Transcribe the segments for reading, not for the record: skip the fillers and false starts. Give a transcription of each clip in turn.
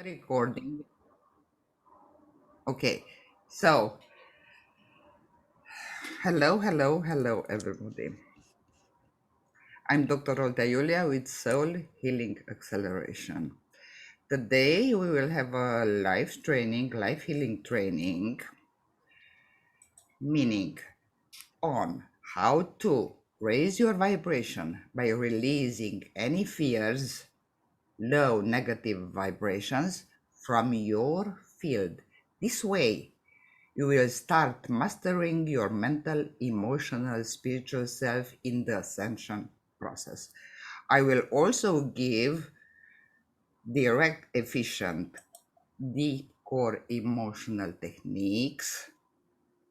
Recording. Okay, so hello, everybody. I'm Dr. Oltea Iulia with Soul Healing Acceleration. Today we will have a life healing training, meaning on how to raise your vibration by releasing any fears, low negative vibrations from your field. This way, you will start mastering your mental, emotional, spiritual self in the ascension process. I will also give direct, efficient, deep core emotional techniques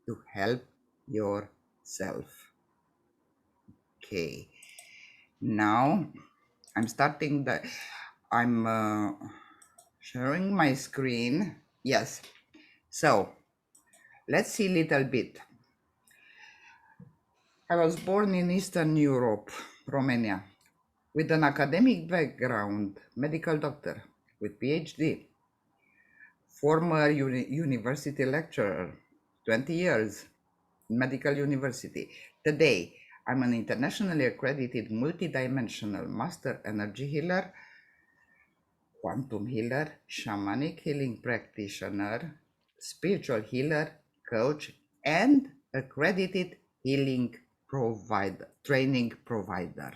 to help yourself. Okay, now I'm sharing my screen. Yes, so let's see a little bit. I was born in Eastern Europe, Romania, with an academic background, medical doctor with PhD, former university lecturer, 20 years in medical university. Today, I'm an internationally accredited multidimensional master energy healer, quantum healer, shamanic healing practitioner, spiritual healer, coach, and accredited healing provider, training provider.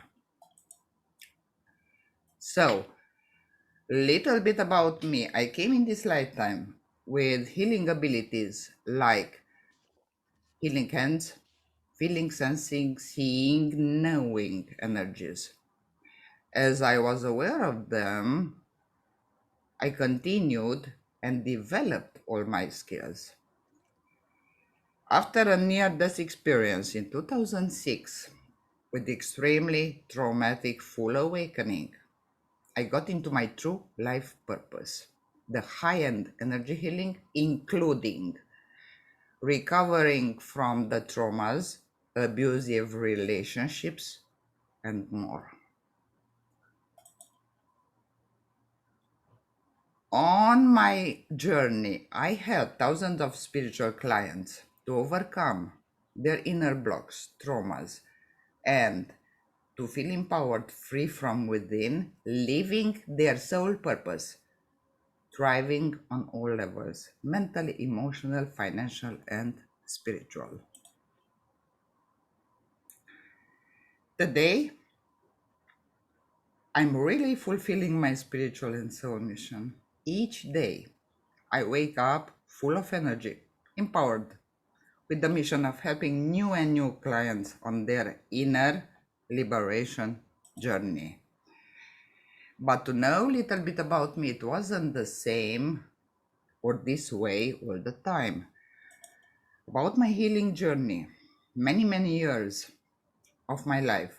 So, little bit about me. I came in this lifetime with healing abilities like healing hands, feeling, sensing, seeing, knowing energies. As I was aware of them, I continued and developed all my skills. After a near death experience in 2006, with extremely traumatic full awakening, I got into my true life purpose, the high-end energy healing, including recovering from the traumas, abusive relationships, and more. On my journey, I helped thousands of spiritual clients to overcome their inner blocks, traumas, and to feel empowered, free from within, living their soul purpose, thriving on all levels, mentally, emotional, financial, and spiritual. Today, I'm really fulfilling my spiritual and soul mission. Each day, I wake up full of energy, empowered, with the mission of helping new and new clients on their inner liberation journey. But to know a little bit about me, it wasn't the same or this way all the time. About my healing journey, many years of my life,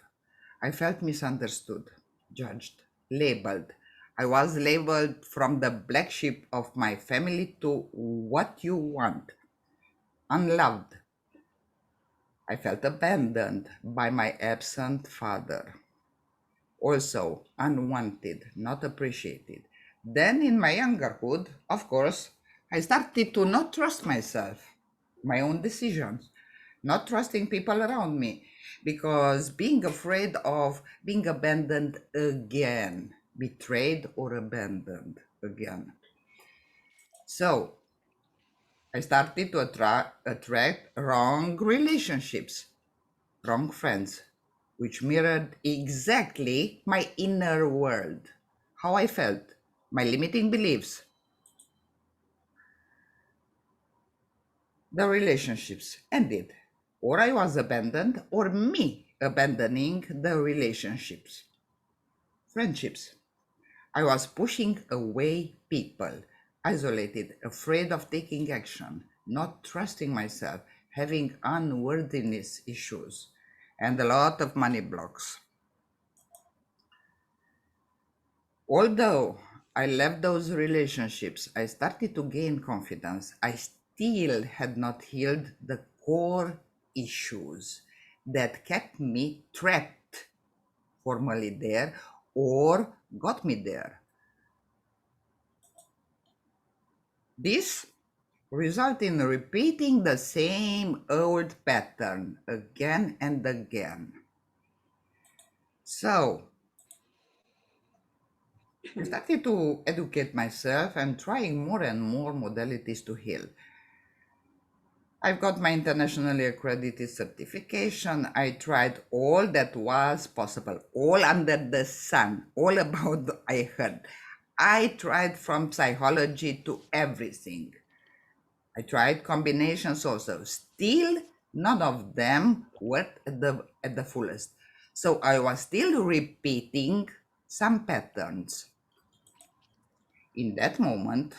I felt misunderstood, judged, labeled. I was labeled from the black sheep of my family to what you want, unloved. I felt abandoned by my absent father. Also, unwanted, not appreciated. Then, in my youngerhood, of course, I started to not trust myself, my own decisions, not trusting people around me, because being afraid of being abandoned again, betrayed or abandoned again. So, I started to attract wrong relationships, wrong friends, which mirrored exactly my inner world, how I felt, my limiting beliefs. The relationships ended, or I was abandoned, or me abandoning the relationships, friendships. I was pushing away people, isolated, afraid of taking action, not trusting myself, having unworthiness issues, and a lot of money blocks. Although I left those relationships, I started to gain confidence. I still had not healed the core issues that kept me trapped formally there or got me there. This results in repeating the same old pattern again and again. So I started to educate myself and trying more and more modalities to heal. I've got my internationally accredited certification. I tried all that was possible, all under the sun, all about I heard. I tried from psychology to everything. I tried combinations also. Still, none of them worked at the fullest. So I was still repeating some patterns. In that moment,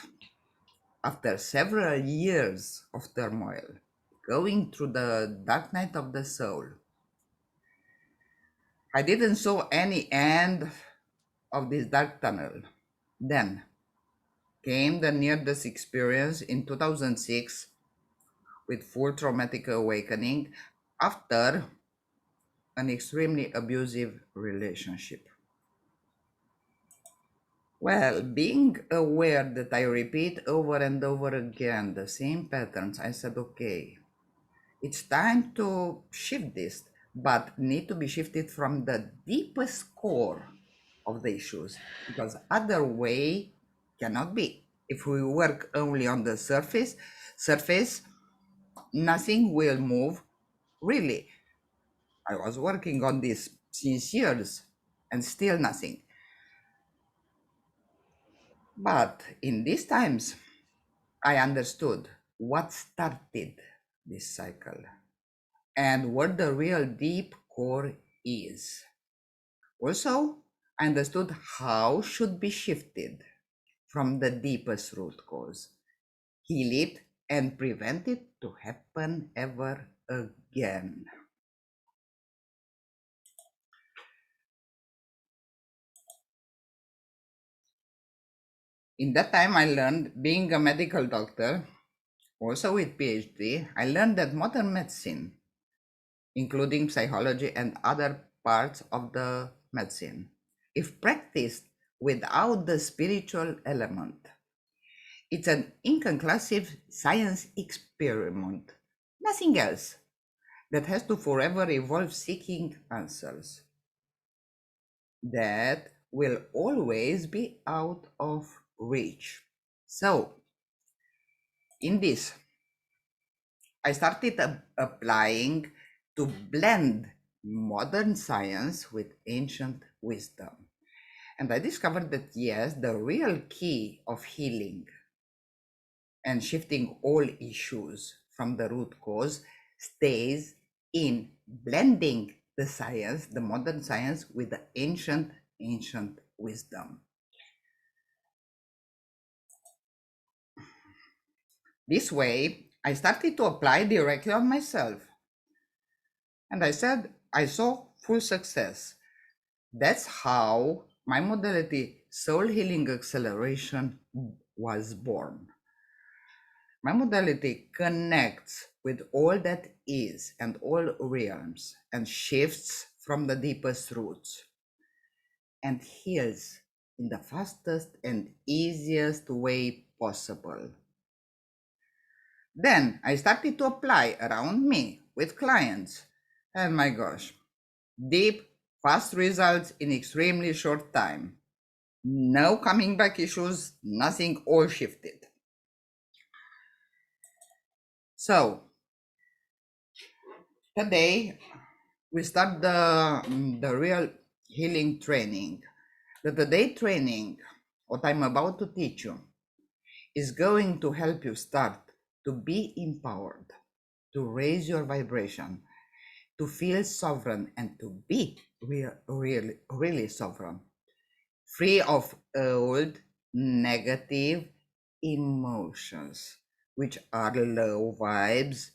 after several years of turmoil, going through the dark night of the soul, I didn't saw any end of this dark tunnel. Then came the near-death experience in 2006 with full traumatic awakening after an extremely abusive relationship. Well, being aware that I repeat over and over again the same patterns, I said, okay, it's time to shift this, but need to be shifted from the deepest core of the issues, because other way cannot be. If we work only on the surface, nothing will move. Really, I was working on this since years and still nothing. But in these times, I understood what started this cycle and what the real deep core is. Also, I understood how should be shifted from the deepest root cause, heal it and prevent it to happen ever again. In that time, I learned being a medical doctor, also with PhD, I learned that modern medicine, including psychology and other parts of the medicine, if practiced without the spiritual element, it's an inconclusive science experiment, nothing else, that has to forever evolve seeking answers that will always be out of reach. So, in this, I started applying to blend modern science with ancient wisdom. And I discovered that yes, the real key of healing and shifting all issues from the root cause stays in blending the science, the modern science, with the ancient wisdom. This way, I started to apply directly on myself. And I said, I saw full success. That's how my modality Soul Healing Acceleration was born. My modality connects with all that is and all realms and shifts from the deepest roots and heals in the fastest and easiest way possible. Then I started to apply around me with clients, and my gosh, deep, fast results in extremely short time. No coming back issues, nothing, all shifted. So today we start the real healing training. The day training, what I'm about to teach you, is going to help you start to be empowered, to raise your vibration, to feel sovereign, and to be really sovereign, free of old negative emotions, which are low vibes.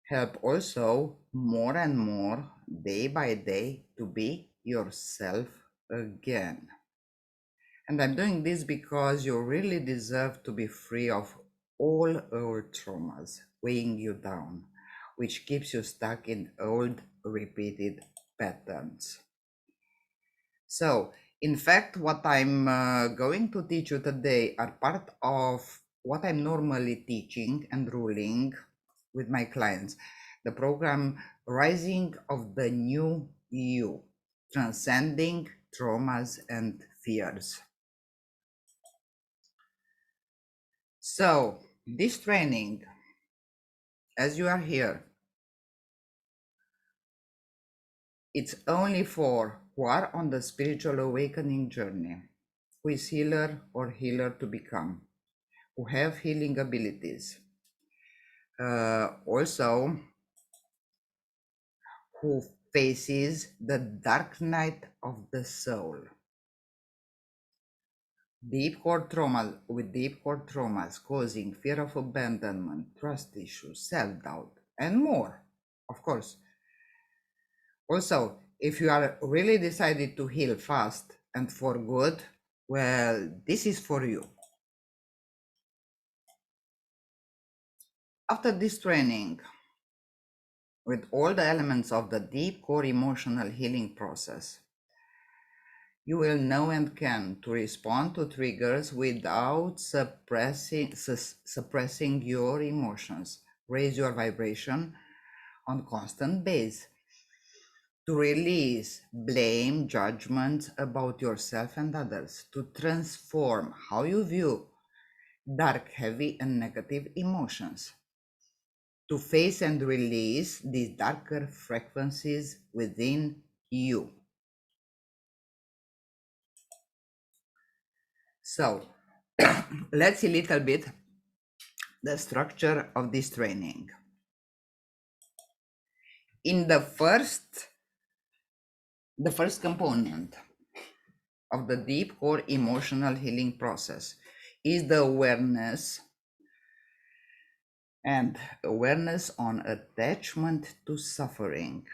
Help also more and more day by day to be yourself again. And I'm doing this because you really deserve to be free of all old traumas weighing you down, which keeps you stuck in old repeated patterns. So In fact, what I'm going to teach you today are part of what I'm normally teaching and ruling with my clients. The program Rising of the New You, Transcending Traumas and Fears. So, this training, as you are here, it's only for who are on the spiritual awakening journey, who is healer or healer to become, who have healing abilities. Also, who faces the dark night of the soul. Deep core traumas, with deep core traumas causing fear of abandonment, trust issues, self-doubt, and more, of course. Also, if you are really decided to heal fast and for good, well, this is for you. After this training, with all the elements of the deep core emotional healing process, you will know and can to respond to triggers without suppressing your emotions. Raise your vibration on constant base. To release blame, judgments about yourself and others. To transform how you view dark, heavy, and negative emotions. To face and release these darker frequencies within you. So, let's see a little bit the structure of this training. In the first component of the deep core emotional healing process is the awareness on attachment to suffering.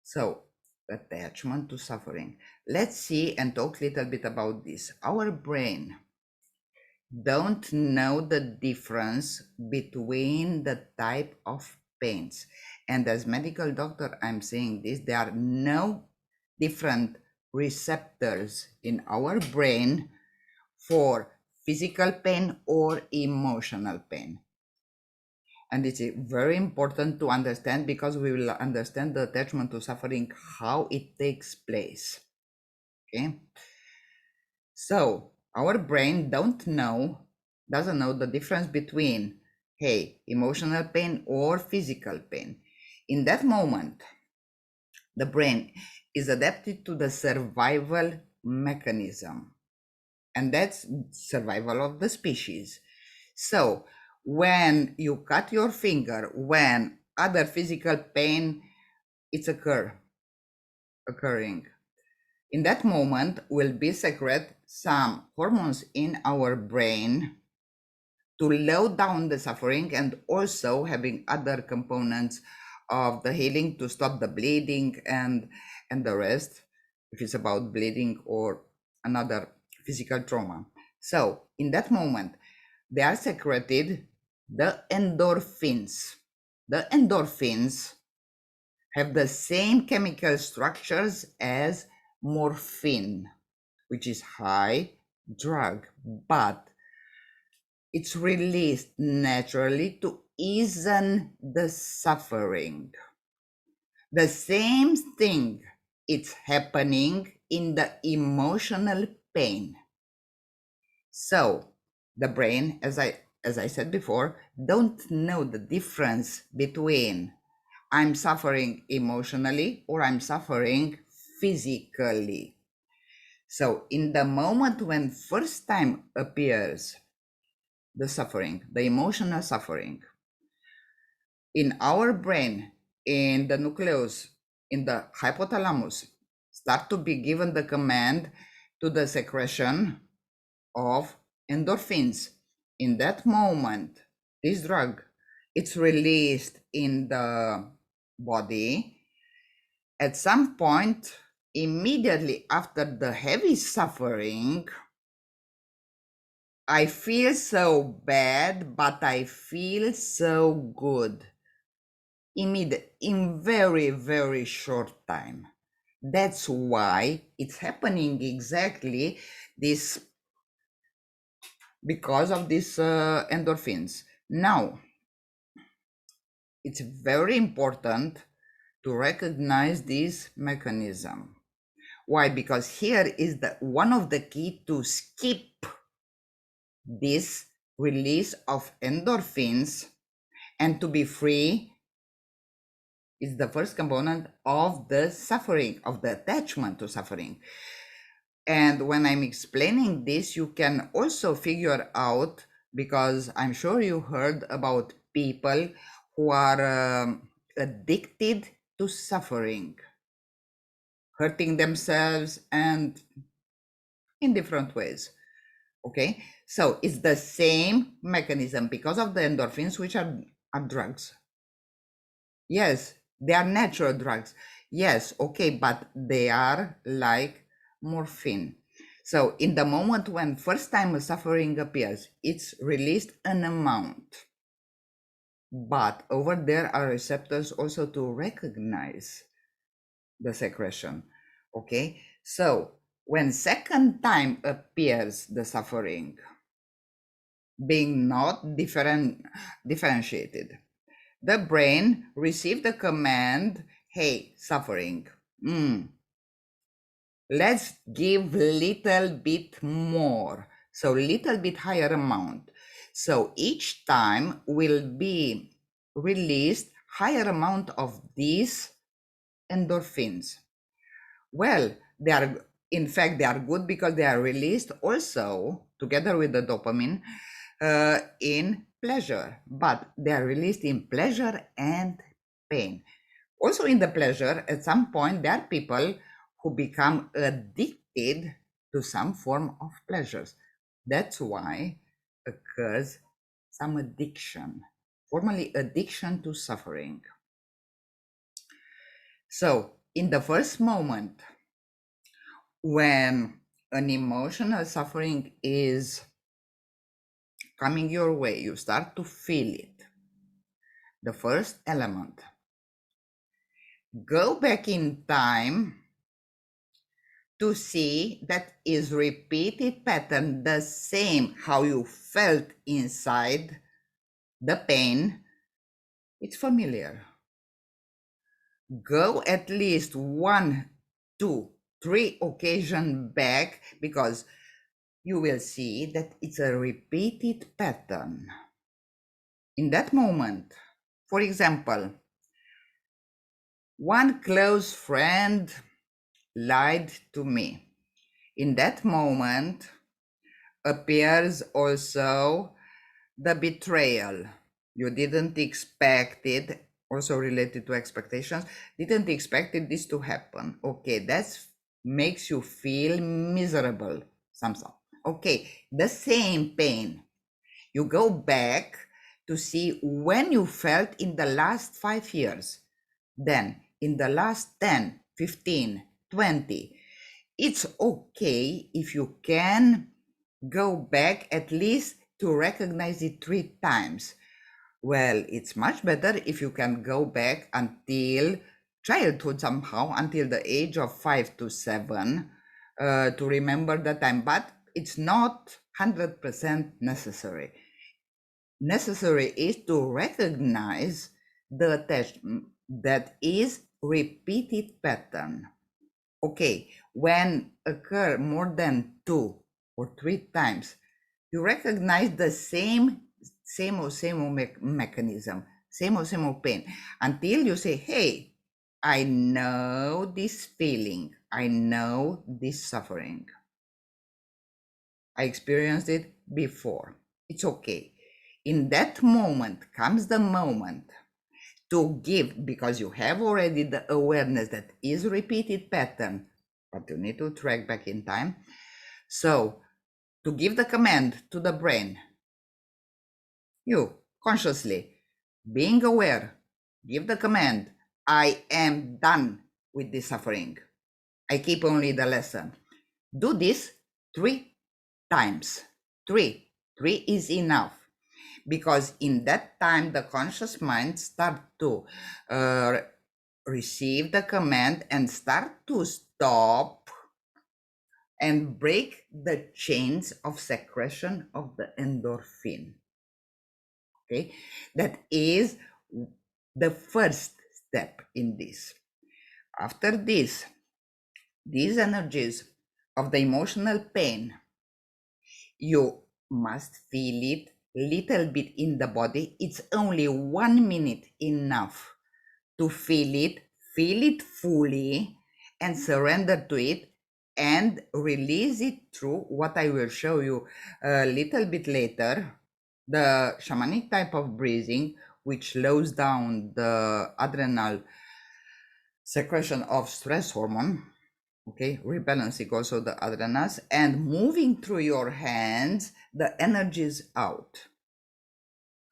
So, attachment to suffering. Let's see and talk a little bit about this. Our brain don't know the difference between the type of pains. And as medical doctor, I'm saying this, there are no different receptors in our brain for physical pain or emotional pain. And it's very important to understand, because we will understand the attachment to suffering, how it takes place. Okay. So our brain doesn't know the difference between, hey, emotional pain or physical pain. In that moment, the brain is adapted to the survival mechanism, and that's survival of the species. So when you cut your finger, when other physical pain it's occurring, in that moment will be secrete some hormones in our brain to low down the suffering, and also having other components of the healing to stop the bleeding and the rest, if it's about bleeding or another physical trauma. So in that moment, they are secreted the endorphins. The endorphins have the same chemical structures as morphine, which is high drug, but it's released naturally to ease the suffering. The same thing it's happening in the emotional pain. So the brain, as I said before, don't know the difference between I'm suffering emotionally or I'm suffering physically. So in the moment when first time appears the suffering, the emotional suffering, in our brain, in the nucleus, in the hypothalamus, start to be given the command to the secretion of endorphins. In that moment, this drug, it's released in the body. At some point, immediately after the heavy suffering, I feel so bad, but I feel so good. In very, very short time. That's why it's happening exactly this, because of these endorphins. Now, it's very important to recognize this mechanism. Why? Because here is the one of the key to skip this release of endorphins and to be free is the first component of the suffering, of the attachment to suffering. And when I'm explaining this, you can also figure out, because I'm sure you heard about people who are addicted to suffering, hurting themselves and in different ways. Okay, so it's the same mechanism because of the endorphins, which are drugs. Yes, they are natural drugs. Yes, okay, but they are like morphine. So in the moment when first time suffering appears, it's released an amount. But over there are receptors also to recognize the secretion. Okay, so when second time appears the suffering, being not differentiated, the brain received the command, hey, suffering, let's give little bit more, so little bit higher amount. So each time will be released higher amount of these endorphins. Well, they are, in fact, they are good because they are released also together with the dopamine in pleasure, but they are released in pleasure and pain. Also in the pleasure, at some point, there are people who become addicted to some form of pleasures. That's why occurs some addiction, formally addiction to suffering. So in the first moment, when an emotional suffering is coming your way, you start to feel it. The first element, go back in time to see that is repeated pattern, the same how you felt inside the pain. It's familiar. Go at least 1, 2, 3 occasion back, because you will see that it's a repeated pattern. In that moment, for example, one close friend lied to me. In that moment appears also the betrayal. You didn't expect it, also related to expectations, didn't expect this to happen. Okay, that makes you feel miserable somehow. Okay, the same pain. You go back to see when you felt in the last 5 years, then in the last 10, 15, 20. It's okay if you can go back at least to recognize it 3 times. Well, it's much better if you can go back until childhood somehow, until the age of 5 to 7, to remember the time. But it's not 100% necessary. Necessary is to recognize the attachment that is repeated pattern. Okay, when occur more than 2 or 3 times, you recognize the same mechanism, same pain, until you say, hey, I know this feeling, I know this suffering, I experienced it before, it's okay. In that moment comes the moment to give, because you have already the awareness that is repeated pattern, but you need to track back in time. So to give the command to the brain, you consciously being aware, give the command, I am done with this suffering, I keep only the lesson. Do this 3 times. 3 is enough, because in that time the conscious mind start to receive the command and start to stop and break the chains of secretion of the endorphin. Okay, that is the first step in this. After this, these energies of the emotional pain, you must feel it little bit in the body. It's only 1 minute enough to feel it fully, and surrender to it, and release it through what I will show you a little bit later, the shamanic type of breathing, which slows down the adrenal secretion of stress hormone, okay, rebalancing also the adrenals, and moving through your hands the energies out.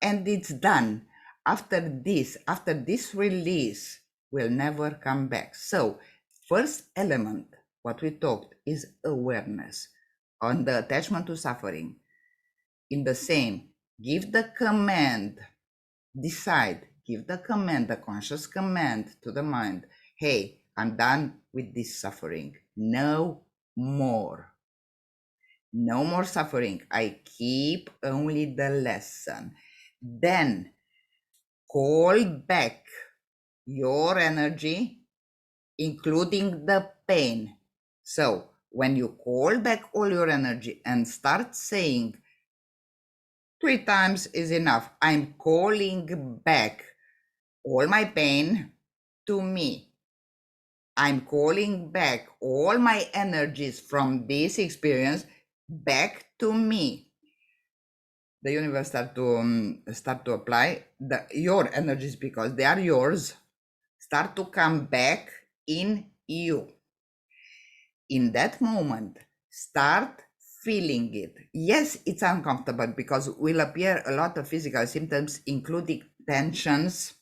And it's done. After this release will never come back. So first element, what we talked, is awareness on the attachment to suffering. In the same, give the command, decide, give the command, the conscious command to the mind, hey, I'm done with this suffering. No more. No more suffering. I keep only the lesson. Then call back your energy, including the pain. So when you call back all your energy and start saying 3 times is enough, I'm calling back all my pain to me. I'm calling back all my energies from this experience back to me. The universe start to apply your energies, because they are yours, start to come back in you. In that moment, start feeling it. Yes, it's uncomfortable, because will appear a lot of physical symptoms, including tensions,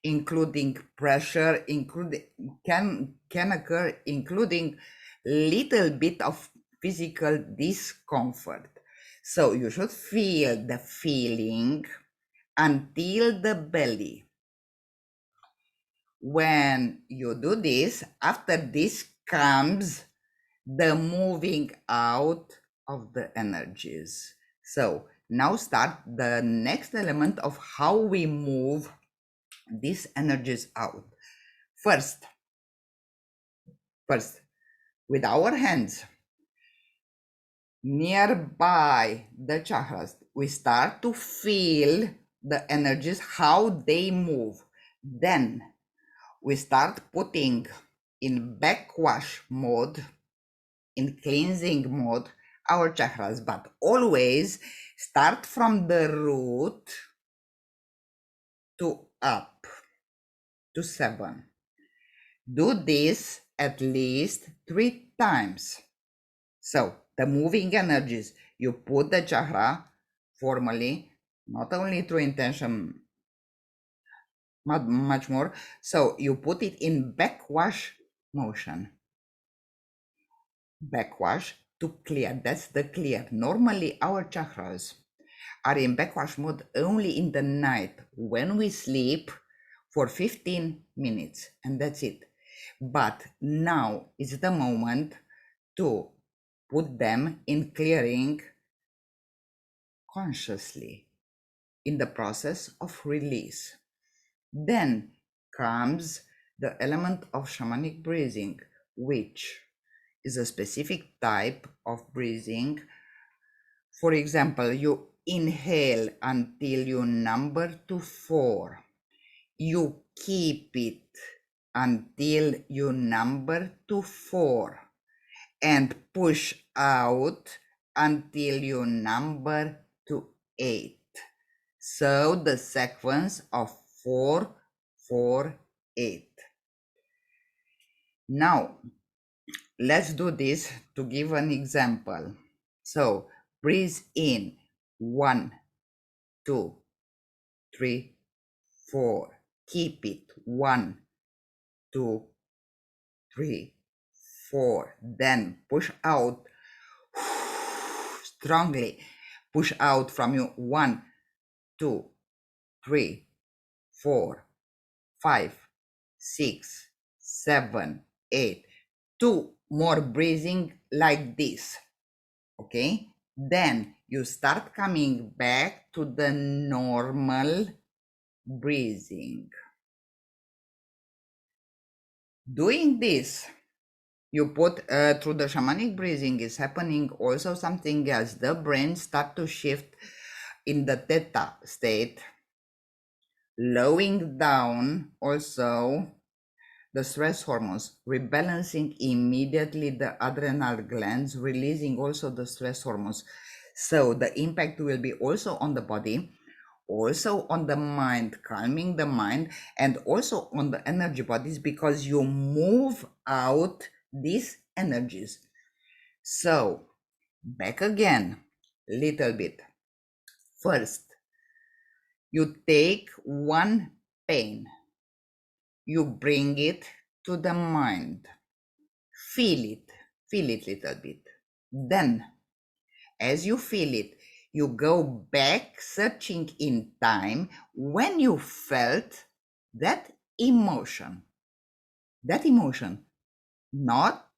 including pressure, including can occur, including little bit of physical discomfort. So you should feel the feeling until the belly. When you do this, after this comes the moving out of the energies. So now start the next element of how we move these energies out. First, with our hands nearby the chakras, we start to feel the energies, how they move. Then we start putting in backwash mode, in cleansing mode, our chakras, but always start from the root to up to 7. Do this at least 3 times. So the moving energies, you put the chakra formally, not only through intention, much more. So you put it in backwash motion. Backwash to clear. That's the clear. Normally our chakras are in backwash mode only in the night when we sleep for 15 minutes, and that's it. But now is the moment to put them in clearing consciously in the process of release. Then comes the element of shamanic breathing, which is a specific type of breathing. For example, you inhale until you number to 4. You keep it until you number to 4, and push out until you number to 8. So the sequence of 4, 4, 8. Now let's do this to give an example. So breathe in 1, 2, 3, 4. Keep it 1, 2, 3, 4. Then push out strongly. Push out from you 1, 2, 3, 4, 5, 6, 7, 8. 2 more breathing like this. Okay, then you start coming back to the normal breathing. Doing this, you put through the shamanic breathing is happening also something else. The brain start to shift in the theta state, lowering down also the stress hormones, rebalancing immediately the adrenal glands, releasing also the stress hormones. So the impact will be also on the body, also on the mind, calming the mind, and also on the energy bodies, because you move out these energies. So back again, little bit. First, you take one pain, you bring it to the mind, feel it little bit. Then, as you feel it, you go back searching in time when you felt that emotion. That emotion, not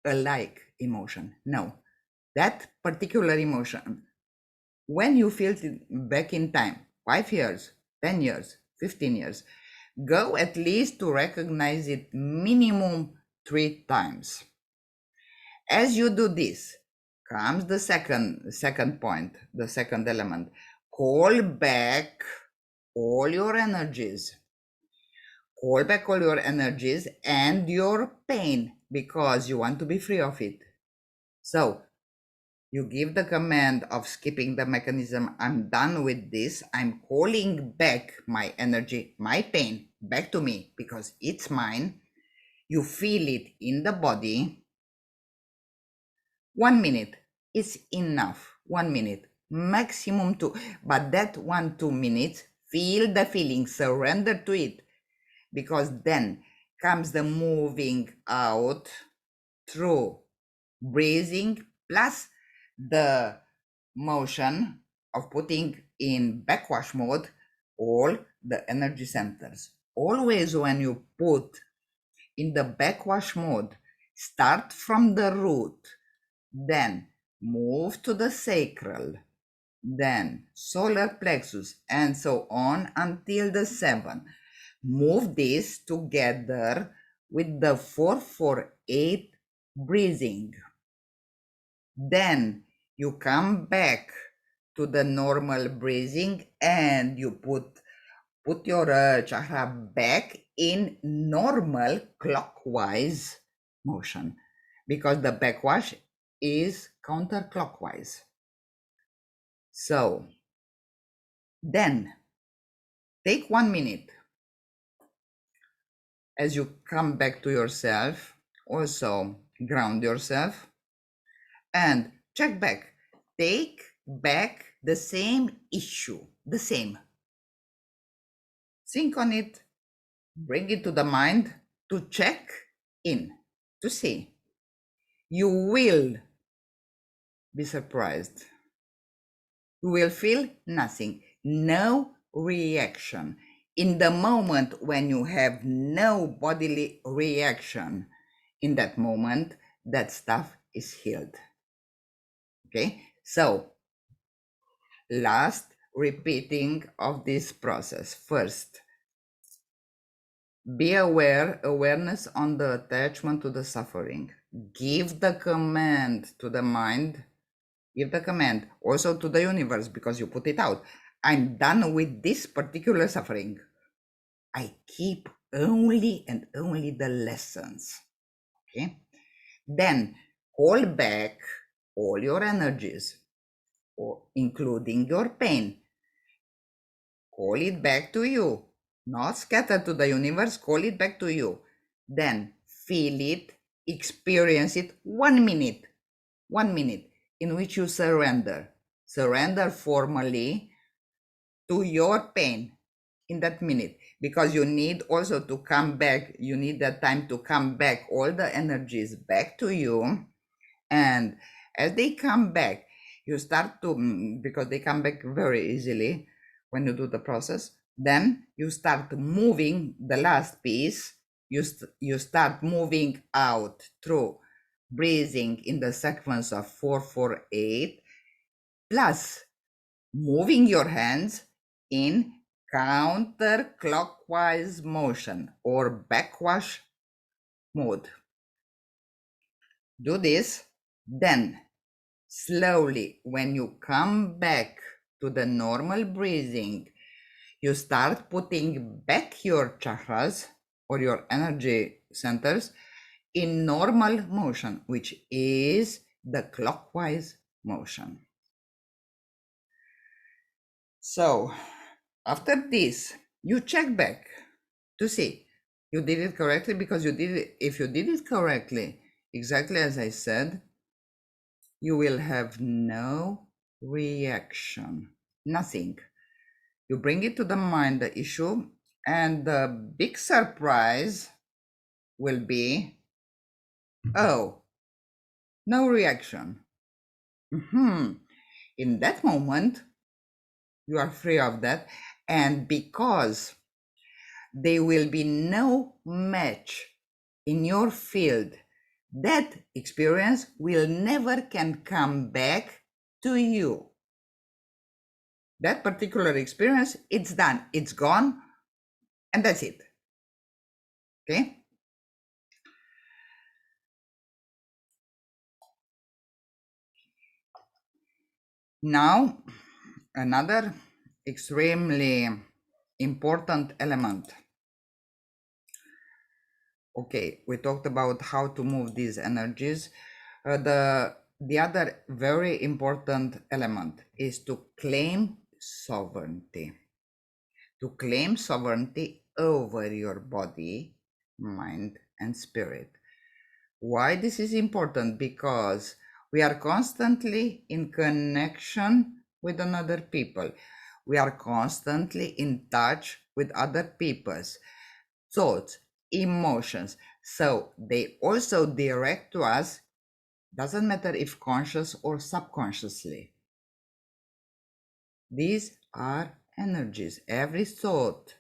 a like emotion. No, that particular emotion. When you feel it back in time, 5 years, 10 years, 15 years, go at least to recognize it minimum 3 times. As you do this, comes the second point, the second element. Call back all your energies. Call back all your energies and your pain, because you want to be free of it. So you give the command of skipping the mechanism. I'm done with this. I'm calling back my energy, my pain back to me, because it's mine. You feel it in the body. 1 minute is enough. 1 minute, maximum 2. But that 1-2 minutes, feel the feeling, surrender to it, because then comes the moving out through breathing plus the motion of putting in backwash mode all the energy centers. Always when you put in the backwash mode, start from the root, then move to the sacral, then solar plexus, and so on until the 7. Move this together with the 4-4-8 breathing. Then you come back to the normal breathing and you put your chakra back in normal clockwise motion, because the backwash is counterclockwise. So then take 1 minute as you come back to yourself. Also ground yourself and check back. Take back the same issue, the same. Think on it, bring it to the mind to check in, to see. You will be surprised. You will feel nothing, no reaction. In the moment when you have no bodily reaction, in that moment, that stuff is healed. Okay, so last repeating of this process. First, be aware, awareness on the attachment to the suffering. Give the command to the mind. Give the command also to the universe, because you put it out. I'm done with this particular suffering. I keep only and only the lessons. Okay. Then call back all your energies, including your pain. Call it back to you, not scattered to the universe. Call it back to you. Then feel it, experience it. 1 minute, 1 minute in which you surrender formally to your pain in that minute, because you need also to come back. You need that time to come back, all the energies back to you. And as they come back, you start to, because they come back very easily when you do the process, Then you start moving the last piece. You start moving out through breathing in the sequence of 448, plus moving your hands in counterclockwise motion or backwash mode. Do this, then slowly, when you come back to the normal breathing, you start putting back your chakras or your energy centers in normal motion, which is the clockwise motion. So after this, you check back to see you did it correctly, because you did it. If you did it correctly, exactly as I said, you will have no reaction, nothing. You bring it to the mind, the issue, and the big surprise will be, oh, no reaction. In that moment, you are free of that. And because there will be no match in your field, that experience will never can come back to you. That particular experience, it's done, it's gone, and that's it. Okay? Now, another extremely important element. Okay, we talked about how to move these energies. The other very important element is to claim sovereignty. To claim sovereignty over your body, mind, and spirit. Why this is important? Because we are constantly in connection with another people. We are constantly in touch with other people's thoughts, emotions. So they also direct to us, doesn't matter if conscious or subconsciously. These are energies. Every thought,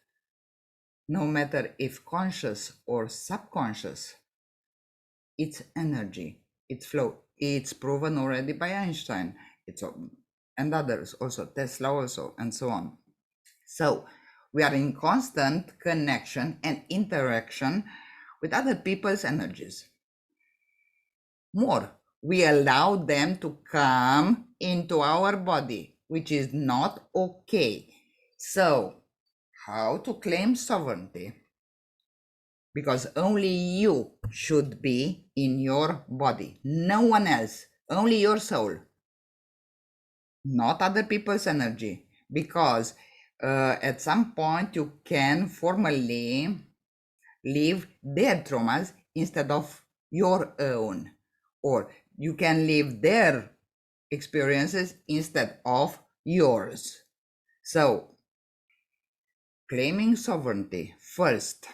no matter if conscious or subconscious, it's energy, it's flow. It's proven already by Einstein, and others also, Tesla also, and so on. So we are in constant connection and interaction with other people's energies. More, we allow them to come into our body, which is not okay. So how to claim sovereignty? Because only you should be in your body, no one else, only your soul, not other people's energy. Because at some point you can formally live their traumas instead of your own, or you can live their experiences instead of yours. So claiming sovereignty first,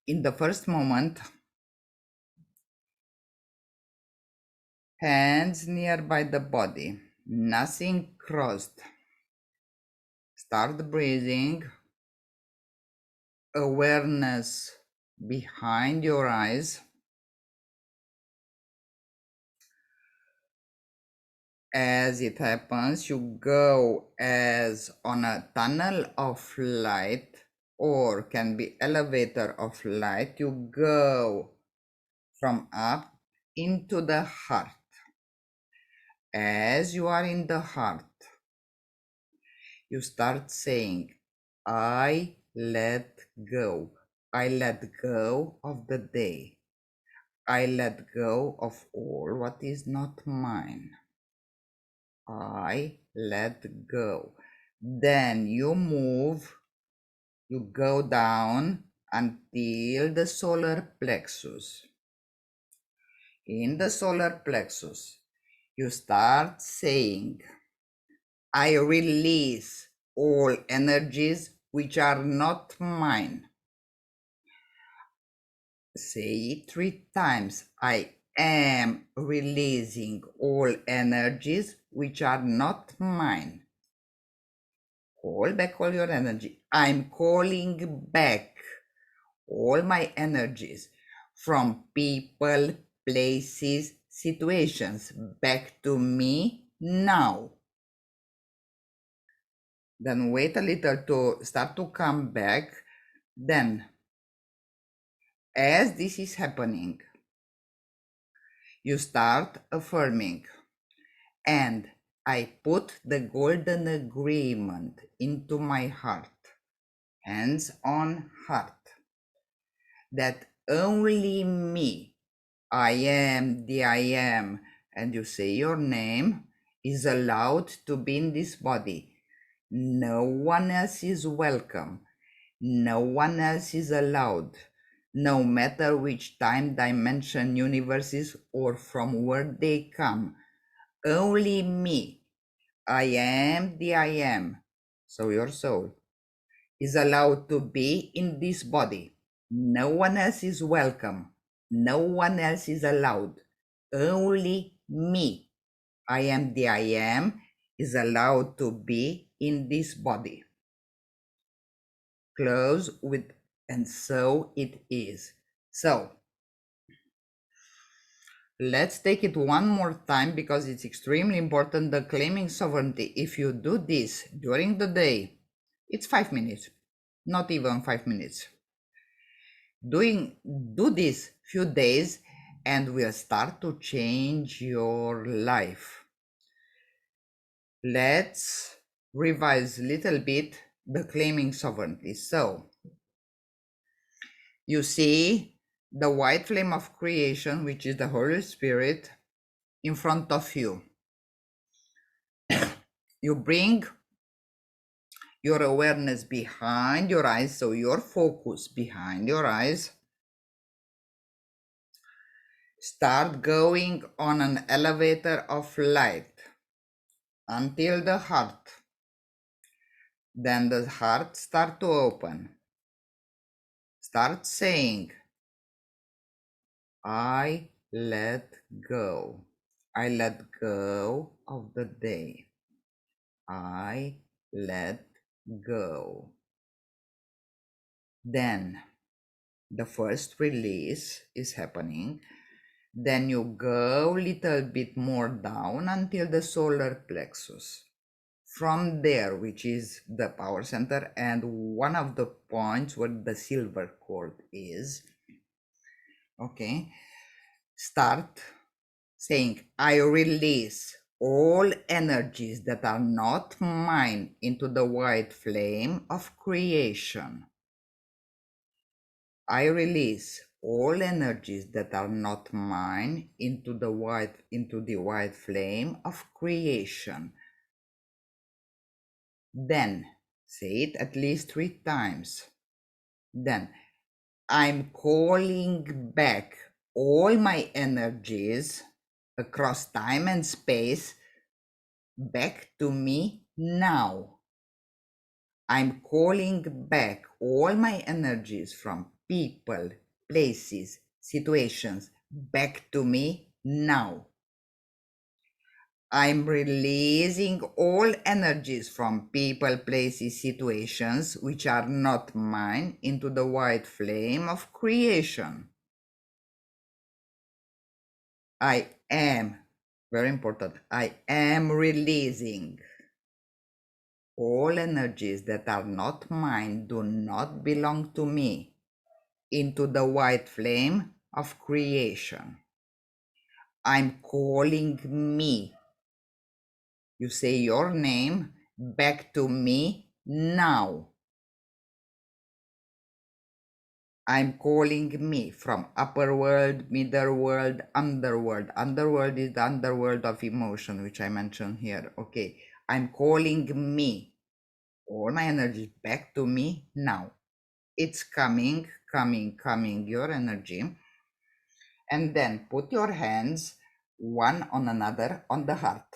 in the first moment, hands nearby the body, nothing crossed. Start breathing, awareness behind your eyes. As it happens, you go as on a tunnel of light, or can be elevator of light. You go from up into the heart. As you are in the heart, you start saying, I let go. I let go of the day. I let go of all what is not mine. I let go. Then you move, you go down until the solar plexus. In the solar plexus, you start saying, I release all energies which are not mine. Say it 3 times. I am releasing all energies which are not mine. Call back all your energy. I'm calling back all my energies from people, places, situations back to me now. Then wait a little to start to come back. Then, as this is happening, you start affirming, and I put the golden agreement into my heart, hands on heart, that only me, I am the I am, and you say your name, is allowed to be in this body. No one else is welcome. No one else is allowed, no matter which time dimension, universes, or from where they come. Only me, I am the I am. So your soul is allowed to be in this body. No one else is welcome. No one else is allowed. Only me, I am the I am, is allowed to be in this body. Close with, and so it is. So let's take it one more time because it's extremely important. The claiming sovereignty, if you do this during the day, it's 5 minutes, not even 5 minutes. Do this few days and will start to change your life. Let's revise a little bit the claiming sovereignty. So you see the white flame of creation, which is the Holy Spirit, in front of you. You bring your awareness behind your eyes, so your focus behind your eyes. Start going on an elevator of light until the heart. Then the heart start to open. Start saying, I let go. I let go of the day. I let go. Then the first release is happening. Then you go a little bit more down until the solar plexus. From there, which is the power center and one of the points where the silver cord is, okay, start saying, I release all energies that are not mine into the white flame of creation. I release all energies that are not mine into the white flame of creation. Then say it at least 3 times. Then I'm calling back all my energies across time and space back to me now. I'm calling back all my energies from people, places, situations back to me now. I'm releasing all energies from people, places, situations which are not mine into the white flame of creation. I am, very important, I am releasing all energies that are not mine, do not belong to me, into the white flame of creation. I'm calling me. You say your name back to me now. I'm calling me from upper world, middle world, underworld. Underworld is the underworld of emotion, which I mentioned here. Okay. I'm calling me. All my energy back to me now. It's coming, your energy. And then put your hands one on another on the heart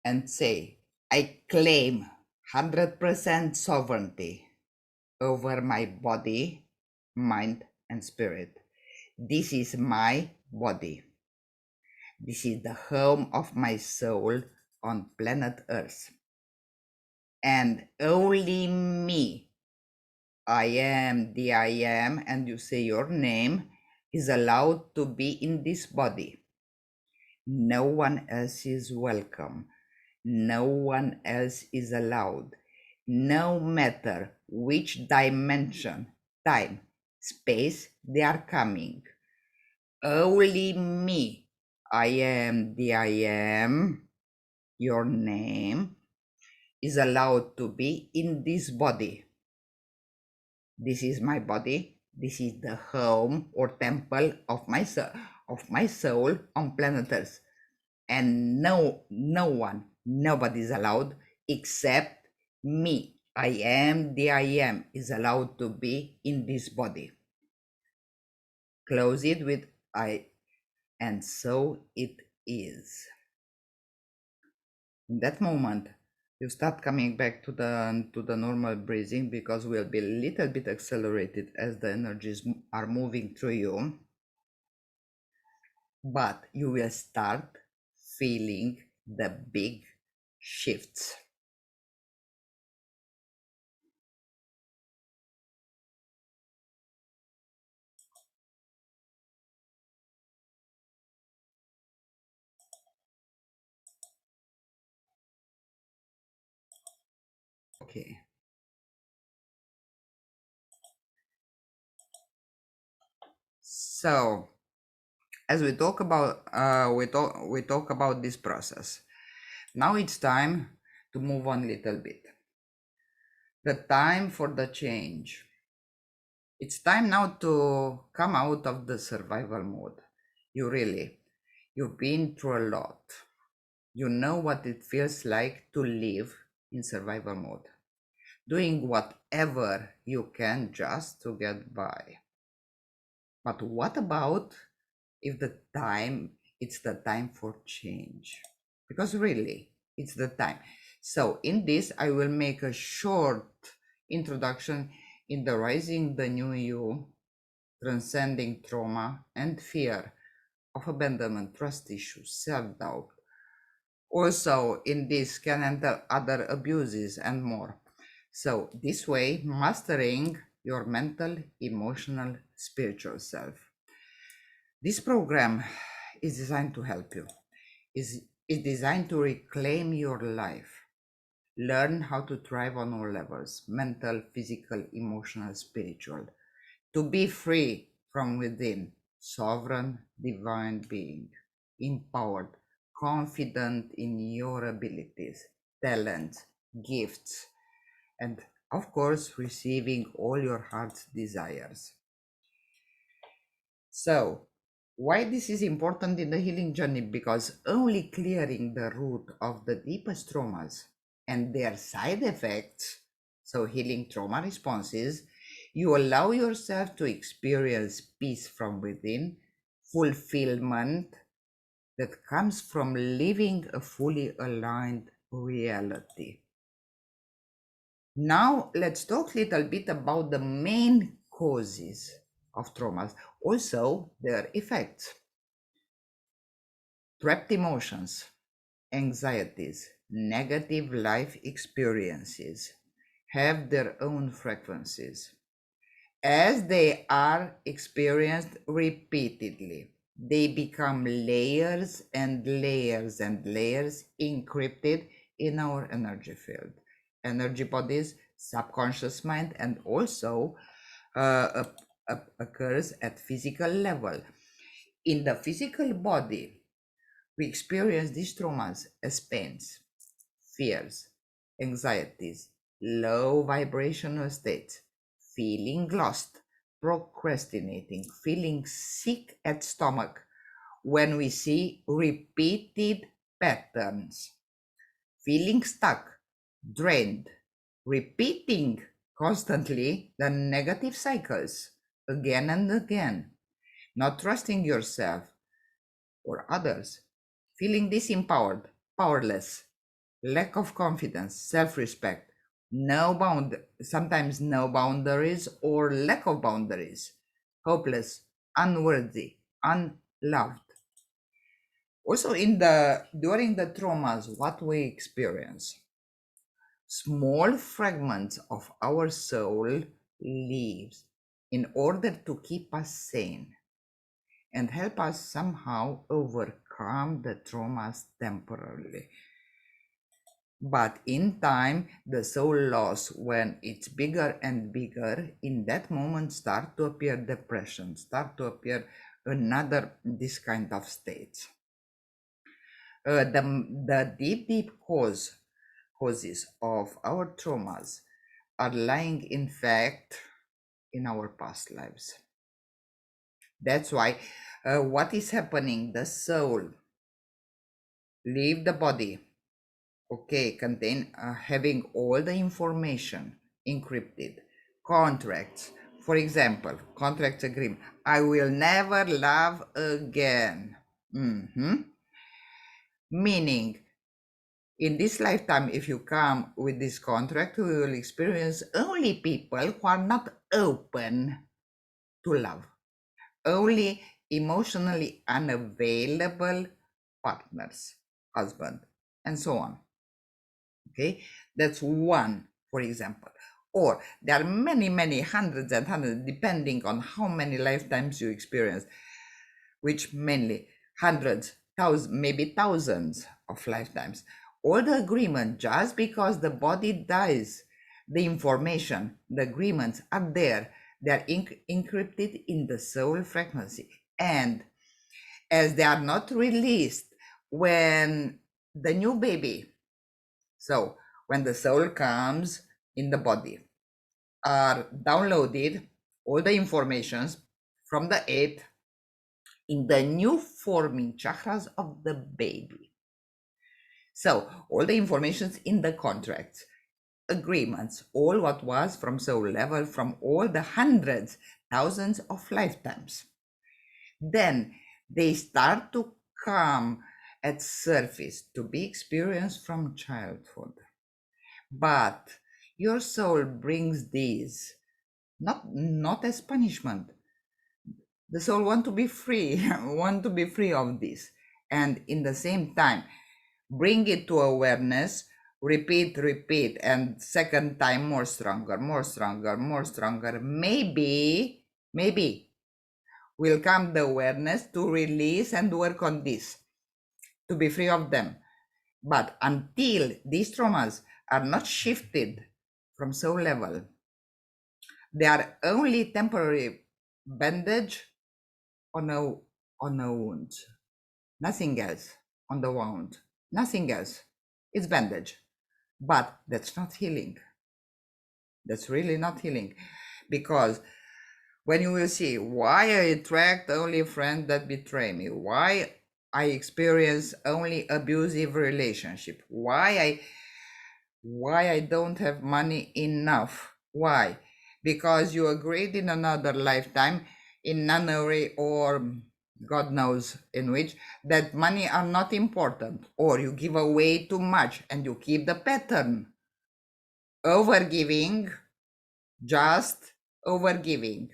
and say, I claim 100% sovereignty over my body, mind, and spirit. This is my body. This is the home of my soul on planet Earth. and only me, I am the I am, and you say your name, is allowed to be in this body. No one else is welcome. No one else is allowed. No matter which dimension, time, space they are coming. Only me, I am the I am, your name, is allowed to be in this body. This is my body. This is the home or temple of my soul on planet Earth. And no one, nobody is allowed except me. I am the I am is allowed to be in this body. Close it with I, and so it is. In that moment, you start coming back to the normal breathing, because we'll be a little bit accelerated as the energies are moving through you, but you will start feeling the big shifts. Okay. So as we talk about we talk about this process, now it's time to move on a little bit. The time for the change. It's time now to come out of the survival mode. You've been through a lot. You know what it feels like to live in survival mode, doing whatever you can just to get by. But what about if it's the time for change? Because really, it's the time. So in this, I will make a short introduction in the rising the new you, transcending trauma and fear of abandonment, trust issues, self-doubt. Also in this can enter other abuses and more. So this way, mastering your mental, emotional, spiritual self. This program is designed to help you, is designed to reclaim your life. Learn how to thrive on all levels: mental, physical, emotional, spiritual. To be free from within, sovereign, divine being, empowered, confident in your abilities, talents, gifts, and of course, receiving all your heart's desires. So, why this is important in the healing journey? Because only clearing the root of the deepest traumas and their side effects, so healing trauma responses, you allow yourself to experience peace from within, fulfillment that comes from living a fully aligned reality. Now, let's talk a little bit about the main causes of traumas, also their effects. Trapped emotions, anxieties, negative life experiences have their own frequencies. As they are experienced repeatedly, they become layers and layers and layers encrypted in our energy field, energy bodies, subconscious mind, and also occurs at physical level. In the physical body, we experience these traumas as pains, fears, anxieties, low vibrational states, feeling lost, procrastinating, feeling sick at stomach when we see repeated patterns, feeling stuck, drained, repeating constantly the negative cycles again and again, not trusting yourself or others, feeling disempowered, powerless, lack of confidence, self-respect, sometimes no boundaries or lack of boundaries, hopeless, unworthy, unloved. Also during the traumas, what we experience, small fragments of our soul lives in order to keep us sane and help us somehow overcome the traumas temporarily. But in time, the soul loss, when it's bigger and bigger, in that moment start to appear depression, start to appear another this kind of states. The deep causes of our traumas are lying in fact in our past lives. That's why what is happening, the soul leave the body, okay, contain having all the information encrypted, contracts, for example, contract agreement, I will never love again. Meaning, in this lifetime, if you come with this contract, we will experience only people who are not open to love, only emotionally unavailable partners, husband, and so on. Okay, that's one, for example. Or there are many hundreds and hundreds, depending on how many lifetimes you experience, which mainly hundreds, thousands, maybe thousands of lifetimes. All the agreement, just because the body dies, the information, the agreements are there. They are encrypted in the soul frequency. And as they are not released when the new baby, so when the soul comes in the body, are downloaded all the informations from the eighth in the new forming chakras of the baby. So all the informations in the contracts, agreements, all what was from soul level, from all the hundreds, thousands of lifetimes. Then they start to come at surface to be experienced from childhood. But your soul brings these not as punishment. The soul want to be free, want to be free of this. And in the same time, bring it to awareness, repeat, and second time more stronger. Maybe will come the awareness to release and work on this, to be free of them. But until these traumas are not shifted from soul level, they are only temporary bandage on a wound, nothing else. On the wound, nothing else. It's bandage, but that's not healing. That's really not healing, because when you will see why I attract only friends that betray me, why I experience only abusive relationship, why I don't have money enough. Why? Because you agreed in another lifetime, in nunnery or God knows in which, that money are not important, or you give away too much and you keep the pattern. Overgiving, just overgiving.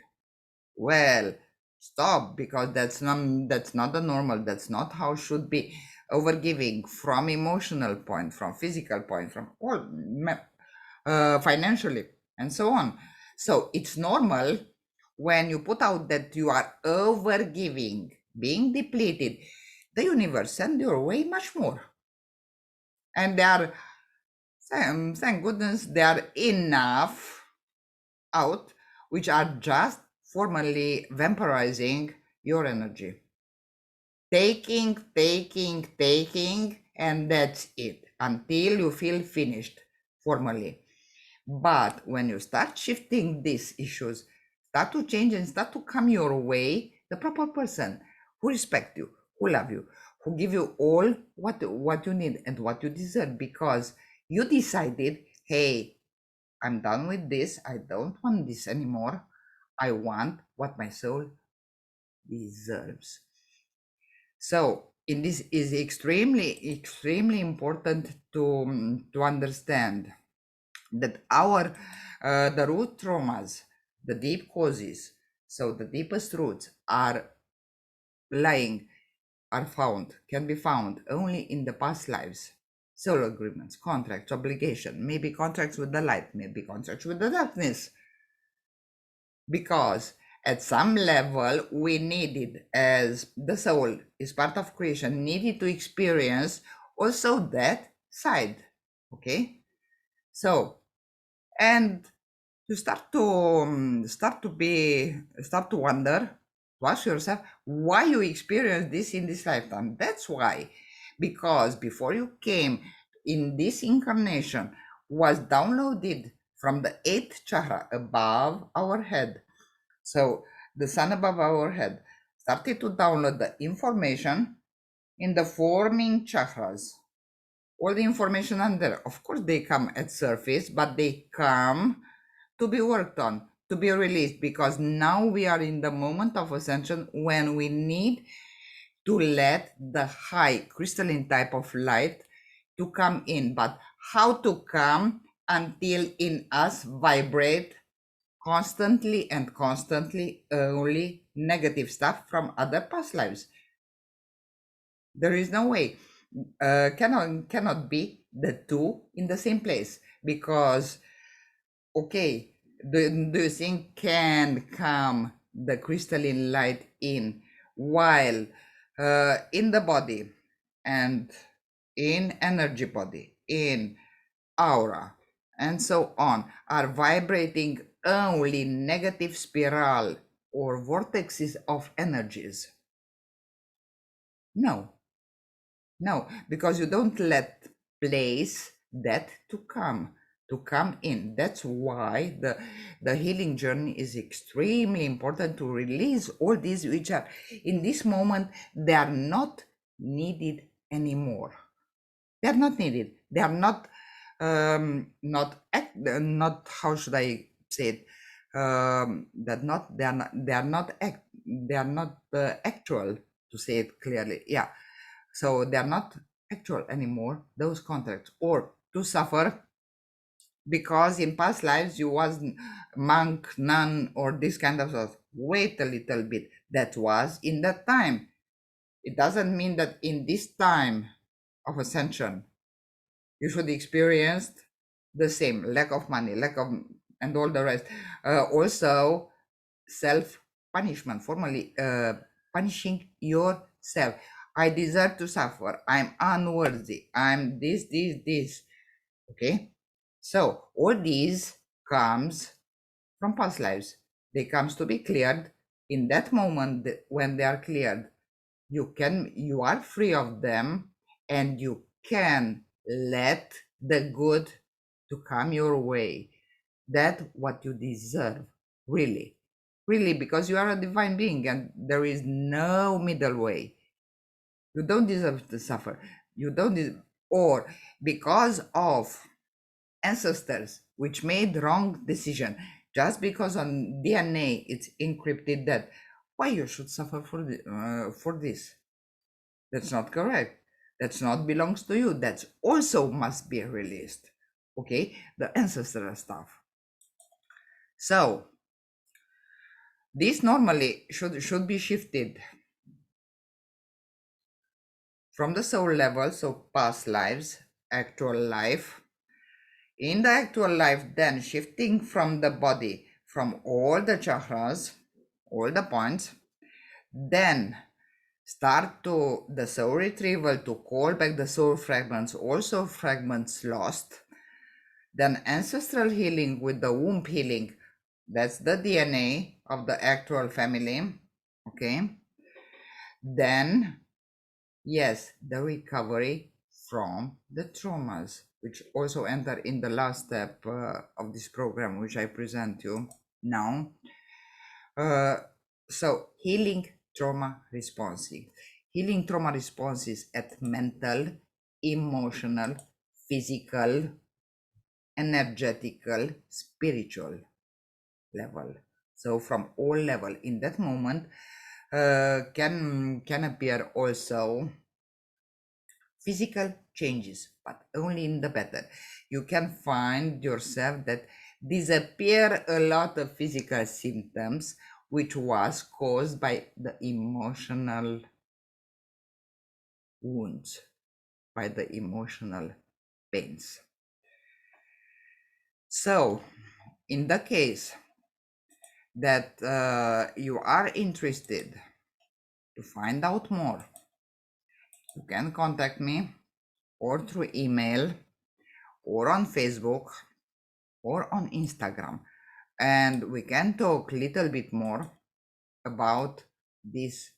Well, stop, because that's not the normal, that's not how it should be. Overgiving from emotional point, from physical point, from all financially, and so on. So it's normal when you put out that you are overgiving, being depleted, the universe send your way much more. And there are, thank goodness, there are enough out which are just formally vampirizing your energy. Taking, and that's it until you feel finished formally. But when you start shifting these issues, start to change and start to come your way, the proper person who respect you, who love you, who give you all what you need and what you deserve, because you decided, hey, I'm done with this. I don't want this anymore. I want what my soul deserves. So in this is extremely important to understand that our the root traumas, the deep causes, so the deepest roots are lying, can be found only in the past lives. soul agreements, contracts, obligation, maybe contracts with the light, maybe contracts with the darkness. Because at some level, we needed, as the soul is part of creation, needed to experience also that side. Okay? So, and you start to wonder, to ask yourself why you experience this in this lifetime. That's why, because before you came in this incarnation was downloaded from the eighth chakra above our head. So the sun above our head started to download the information in the forming chakras. All the information under, of course, they come at surface, but they come to be worked on, to be released, because now we are in the moment of ascension when we need to let the high crystalline type of light to come in. But how to come until in us vibrate constantly and constantly only negative stuff from other past lives? There is no way. Cannot be the two in the same place, because okay, do you think can come the crystalline light in while in the body and in energy body, in aura, and so on, are vibrating only negative spiral or vortexes of energies? No, no, because you don't let place that to come in. That's why the healing journey is extremely important, to release all these which are in this moment, they are not needed anymore. They are not needed. They are not not, how should I say it, that not they are not actual, to say it clearly. Yeah, so they are not actual anymore, those contracts. Or to suffer because in past lives you was monk, nun, or this kind of stuff. Wait a little bit, that was in that time. It doesn't mean that in this time of ascension you should experience the same lack of money, lack of, and all the rest. Also self punishment, formally punishing yourself. I deserve to suffer, I'm unworthy, I'm this. Okay, so all these comes from past lives. They comes to be cleared. In that moment when they are cleared, you are free of them, and you can let the good to come your way. That what you deserve, really, really, because you are a divine being and there is no middle way. You don't deserve to suffer. You don't or because of ancestors which made wrong decision, just because on DNA it's encrypted, that why you should suffer for this. That's not correct. That's not belongs to you. That's also must be released. Okay, the ancestral stuff. So this normally should be shifted from the soul level, so past lives, actual life. In the actual life, then shifting from the body, from all the chakras, all the points, then start to the soul retrieval to call back the soul fragments, also fragments lost. Then ancestral healing with the womb healing, that's the DNA of the actual family. Okay, then yes, the recovery from the traumas, which also enter in the last step of this program, which I present you now. So healing trauma responses. Healing trauma responses at mental, emotional, physical, energetical, spiritual level. So from all level in that moment can appear also physical changes, but only in the better. You can find yourself that disappear a lot of physical symptoms which was caused by the emotional wounds, by the emotional pains. So, in the case that you are interested to find out more, you can contact me or through email or on Facebook or on Instagram, and we can talk a little bit more about this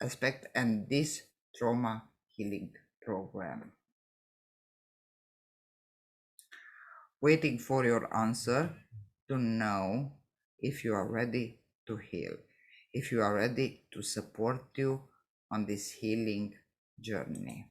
aspect and this trauma healing program. Waiting for your answer to know if you are ready to heal, if you are ready to support you on this healing journey.